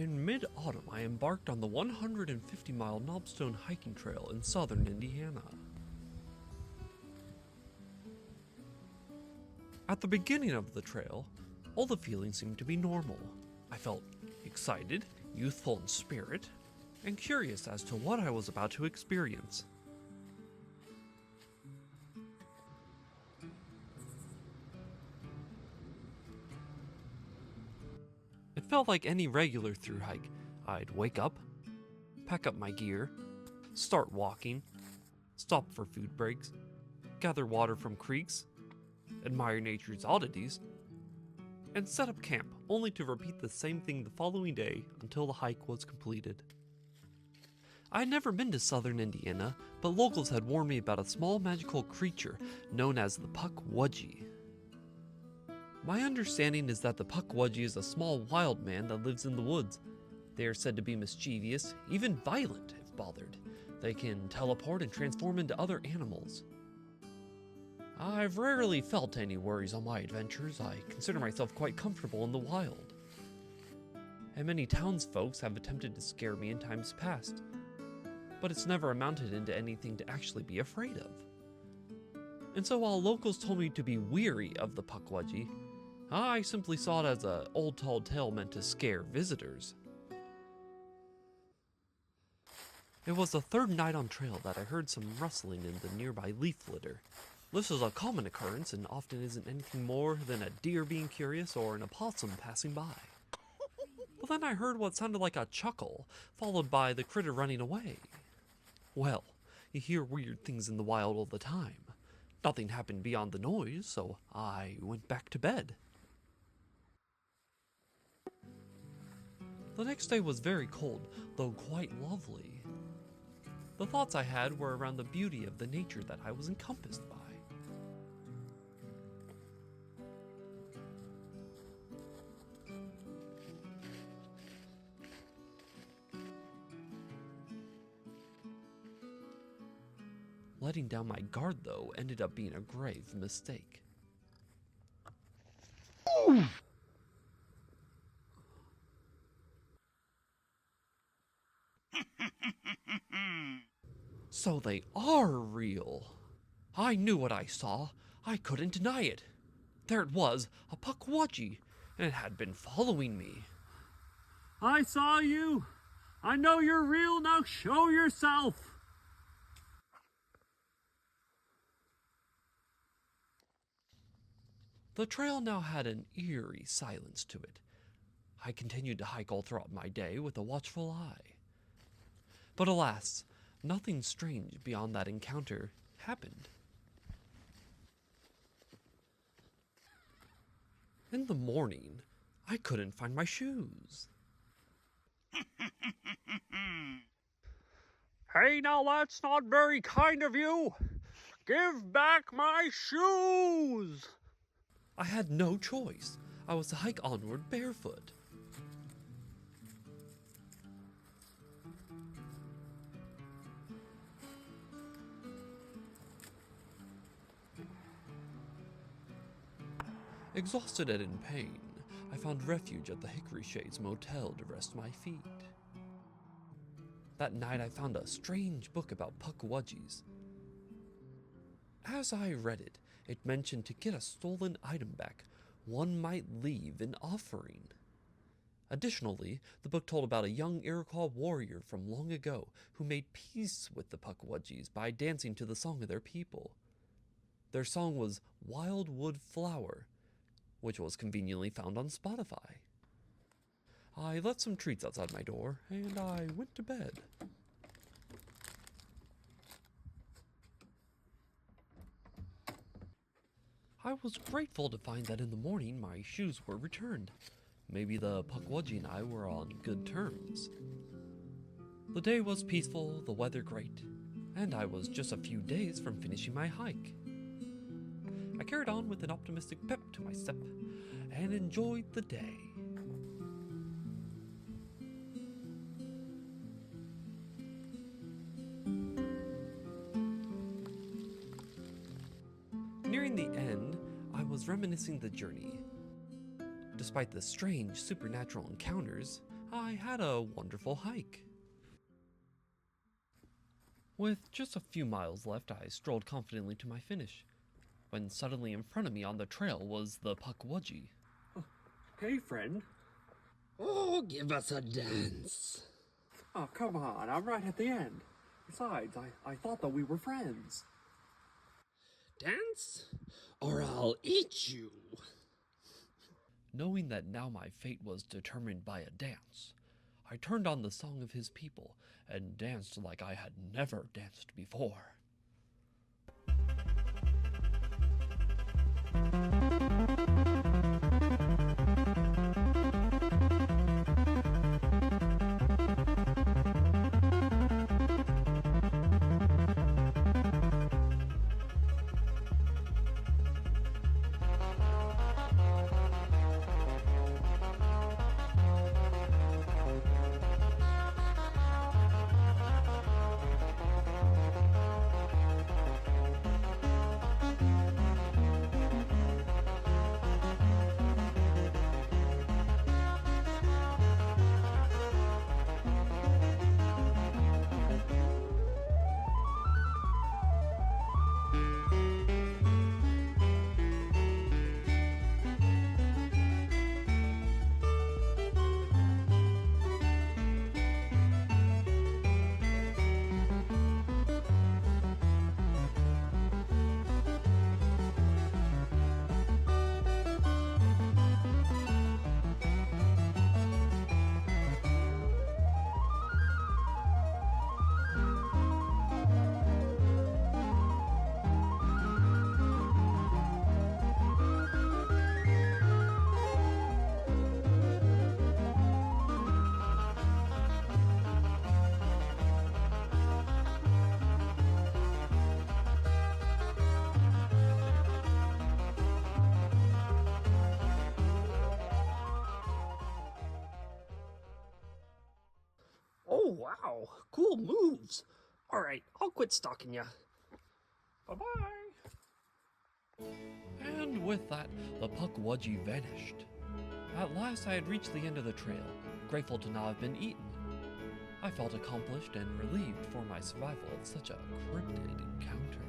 In mid-autumn, I embarked on the 150-mile Knobstone hiking trail in southern Indiana. At the beginning of the trail, all the feelings seemed to be normal. I felt excited, youthful in spirit, and curious as to what I was about to experience. It felt like any regular thru hike. I'd wake up, pack up my gear, start walking, stop for food breaks, gather water from creeks, admire nature's oddities, and set up camp, only to repeat the same thing the following day until the hike was completed. I had never been to southern Indiana, but locals had warned me about a small magical creature known as the Pukwudgie. My understanding is that the Pukwudgie is a small wild man that lives in the woods. They are said to be mischievous, even violent if bothered. They can teleport and transform into other animals. I've rarely felt any worries on my adventures. I consider myself quite comfortable in the wild. And many townsfolk have attempted to scare me in times past, but it's never amounted into anything to actually be afraid of. And so while locals told me to be weary of the Pukwudgie, I simply saw it as an old tall tale meant to scare visitors. It was the third night on trail that I heard some rustling in the nearby leaf litter. This is a common occurrence and often isn't anything more than a deer being curious or an opossum passing by. But then I heard what sounded like a chuckle, followed by the critter running away. Well, you hear weird things in the wild all the time. Nothing happened beyond the noise, so I went back to bed. The next day was very cold, though quite lovely. The thoughts I had were around the beauty of the nature that I was encompassed by. Letting down my guard, though, ended up being a grave mistake. So they are real. I knew what I saw. I couldn't deny it. There it was, a Pukwudgie, and it had been following me. I saw you. I know you're real. Now show yourself. The trail now had an eerie silence to it. I continued to hike all throughout my day with a watchful eye. But alas, nothing strange beyond that encounter happened. In the morning, I couldn't find my shoes. Hey, now that's not very kind of you. Give back my shoes. I had no choice. I was to hike onward barefoot. Exhausted and in pain, I found refuge at the Hickory Shades Motel to rest my feet. That night I found a strange book about Pukwudgies. As I read it, it mentioned to get a stolen item back, one might leave an offering. Additionally, the book told about a young Iroquois warrior from long ago who made peace with the Pukwudgies by dancing to the song of their people. Their song was Wildwood Flower, which was conveniently found on Spotify. I left some treats outside my door, and I went to bed. I was grateful to find that in the morning my shoes were returned. Maybe the Pukwudgie and I were on good terms. The day was peaceful, the weather great, and I was just a few days from finishing my hike. I carried on with an optimistic pep to my step and enjoyed the day. Nearing the end, I was reminiscing the journey. Despite the strange supernatural encounters, I had a wonderful hike. With just a few miles left, I strolled confidently to my finish, when suddenly in front of me on the trail was the Pukwudgie. Hey, friend. Oh, give us a dance. Oh, come on, I'm right at the end. Besides, I thought that we were friends. Dance, or I'll eat you. Knowing that now my fate was determined by a dance, I turned on the song of his people and danced like I had never danced before. Oh, wow, cool moves. All right, I'll quit stalking ya. Bye-bye. And with that, the Pukwudgie vanished. At last I had reached the end of the trail, grateful to not have been eaten. I felt accomplished and relieved for my survival of such a cryptid encounter.